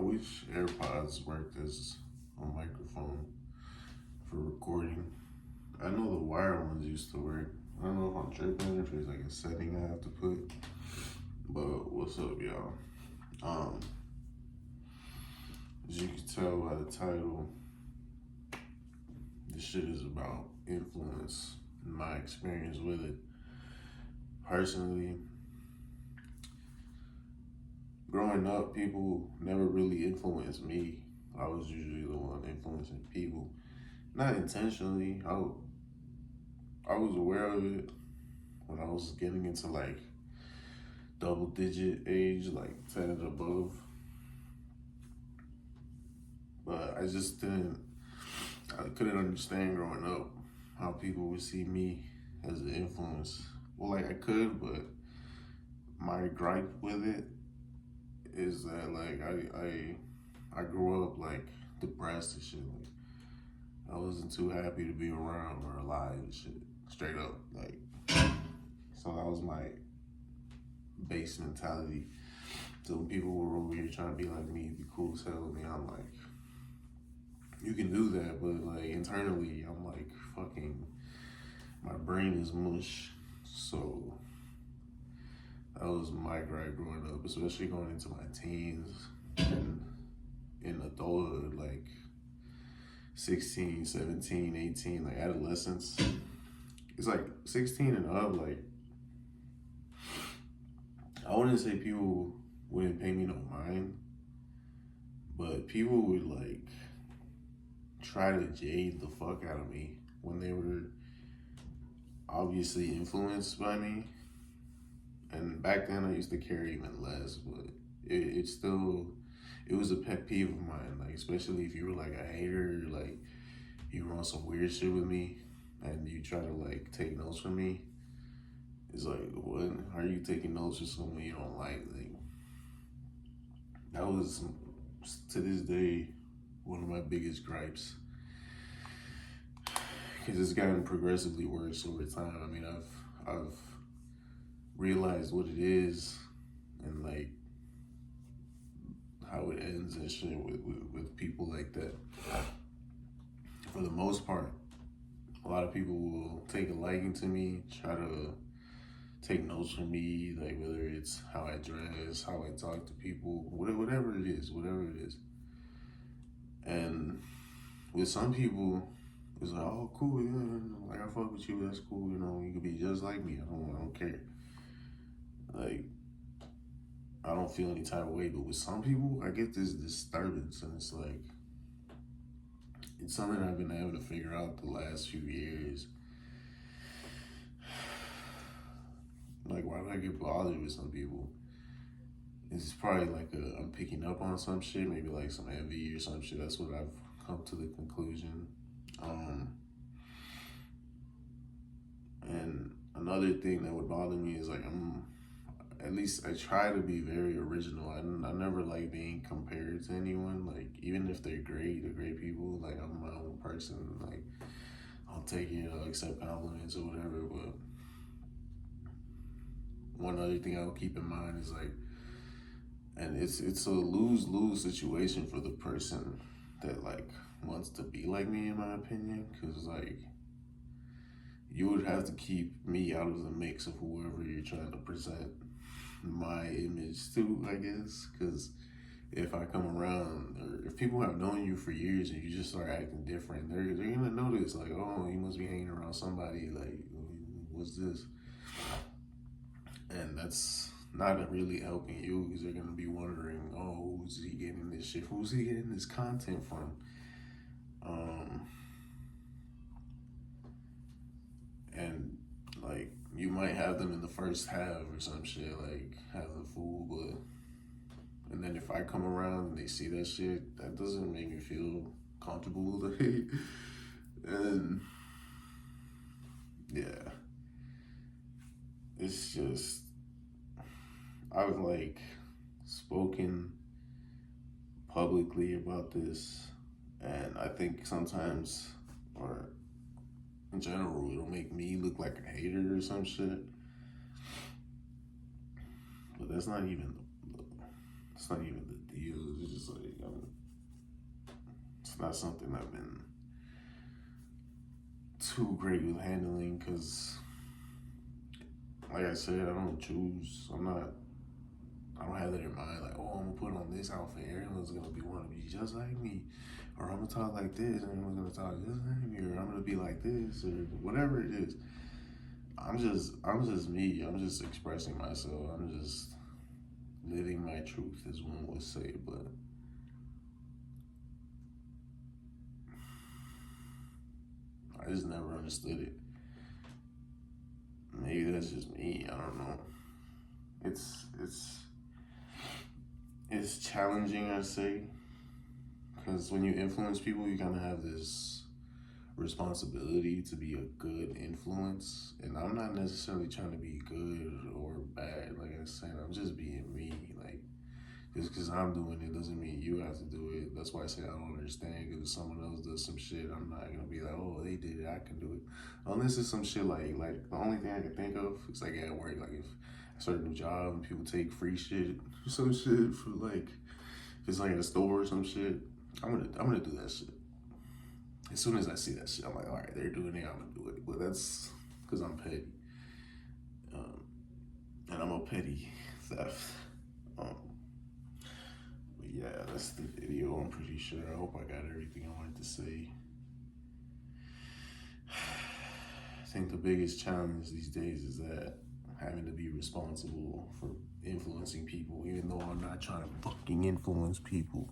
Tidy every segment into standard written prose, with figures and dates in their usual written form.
wish AirPods worked as a microphone for recording. I know the wired ones used to work. I don't know if I'm tripping, if there's like a setting I have to put. But what's up, y'all? Um, as you can tell by the title, this shit is about influence and my experience with it. Personally, growing up, people never really influenced me. I was usually the one influencing people. Not intentionally. I was aware of it when I was getting into like double digit age, like 10 and above. But I couldn't understand growing up how people would see me as an influence. Well, like I could, but my gripe with it is that like I grew up like depressed and shit. Like I wasn't too happy to be around or alive and shit. Straight up. Like so that was my base mentality. So when people were over here trying to be like me, be cool as hell with me, I'm like, you can do that, but like internally I'm like fucking my brain is mush. So that was my gripe growing up, especially going into my teens and in adulthood, like 16, 17, 18, like adolescence. It's like 16 and up, like I wouldn't say people wouldn't pay me no mind, but people would like try to jade the fuck out of me when they were obviously influenced by me. And back then I used to care even less, but it was a pet peeve of mine, like especially if you were like a hater, like you were on some weird shit with me and you try to like take notes from me. It's like, what? How are you taking notes for someone you don't like? Like that was to this day one of my biggest gripes because it's gotten progressively worse over time. I mean, I've realized what it is and like how it ends and shit with people like that. For the most part, a lot of people will take a liking to me, try to take notes from me, like whether it's how I dress, how I talk to people, whatever it is, And with some people, it's like, oh, cool, yeah, like I fuck with you, that's cool, you could be just like me. I don't care. Like, I don't feel any type of way, but with some people, I get this disturbance, and it's like, it's something I've been able to figure out the last few years. Like, why do I get bothered with some people? It's probably like I'm picking up on some shit, maybe like some envy or some shit. That's what I've come to the conclusion. And another thing that would bother me is like at least I try to be very original. I never like being compared to anyone. Like even if they're great people. Like I'm my own person. Like I'll take it, I'll accept compliments or whatever. But one other thing I'll keep in mind is like, and it's a lose-lose situation for the person that like wants to be like me, in my opinion, because like you would have to keep me out of the mix of whoever you're trying to present my image to, I guess, because if I come around or if people have known you for years and you just start acting different, they're gonna notice like, oh, you must be hanging around somebody, like what's this? And that's not really helping you because they're gonna be wondering, oh, who's he getting this shit? Who's he getting this content from? And like you might have them in the first half or some shit, like have the fool, but and then if I come around and they see that shit, that doesn't make me feel comfortable. And yeah, it's just I've like spoken publicly about this, and I think sometimes, or in general, it'll make me look like a hater or some shit. But that's not even It's not even the deal. It's just like, it's not something I've been too great with handling because, like I said, I don't choose. I don't have that in mind. Like, oh, I'm gonna put on this outfit. Everyone's gonna want to be just like me, or I'm gonna talk like this, and everyone's gonna talk just like me, or I'm gonna be like this, or whatever it is. I'm just me. I'm just expressing myself. I'm just living my truth, as one would say. But I just never understood it. Maybe that's just me. I don't know. It's it's challenging, I say, because when you influence people, you kind of have this responsibility to be a good influence. And I'm not necessarily trying to be good or bad. Like I said, I'm just being me. Like, just because I'm doing it doesn't mean you have to do it. That's why I say I don't understand. Because if someone else does some shit, I'm not gonna be like, oh, they did it, I can do it. Unless it's some shit like the only thing I can think of is like at work. Like if I start a new job and people take free shit or some shit for like, if it's like at a store or some shit, I'm gonna do that shit. As soon as I see that shit, I'm like, all right, they're doing it, I'm gonna do it. But that's because I'm petty, and I'm a petty theft. Um, but yeah, that's the video. I'm pretty sure. I hope I got everything I wanted to say. I think the biggest challenge these days is that having to be responsible for influencing people, even though I'm not trying to fucking influence people.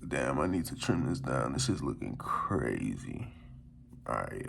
Damn, I need to trim this down. This is looking crazy. All right,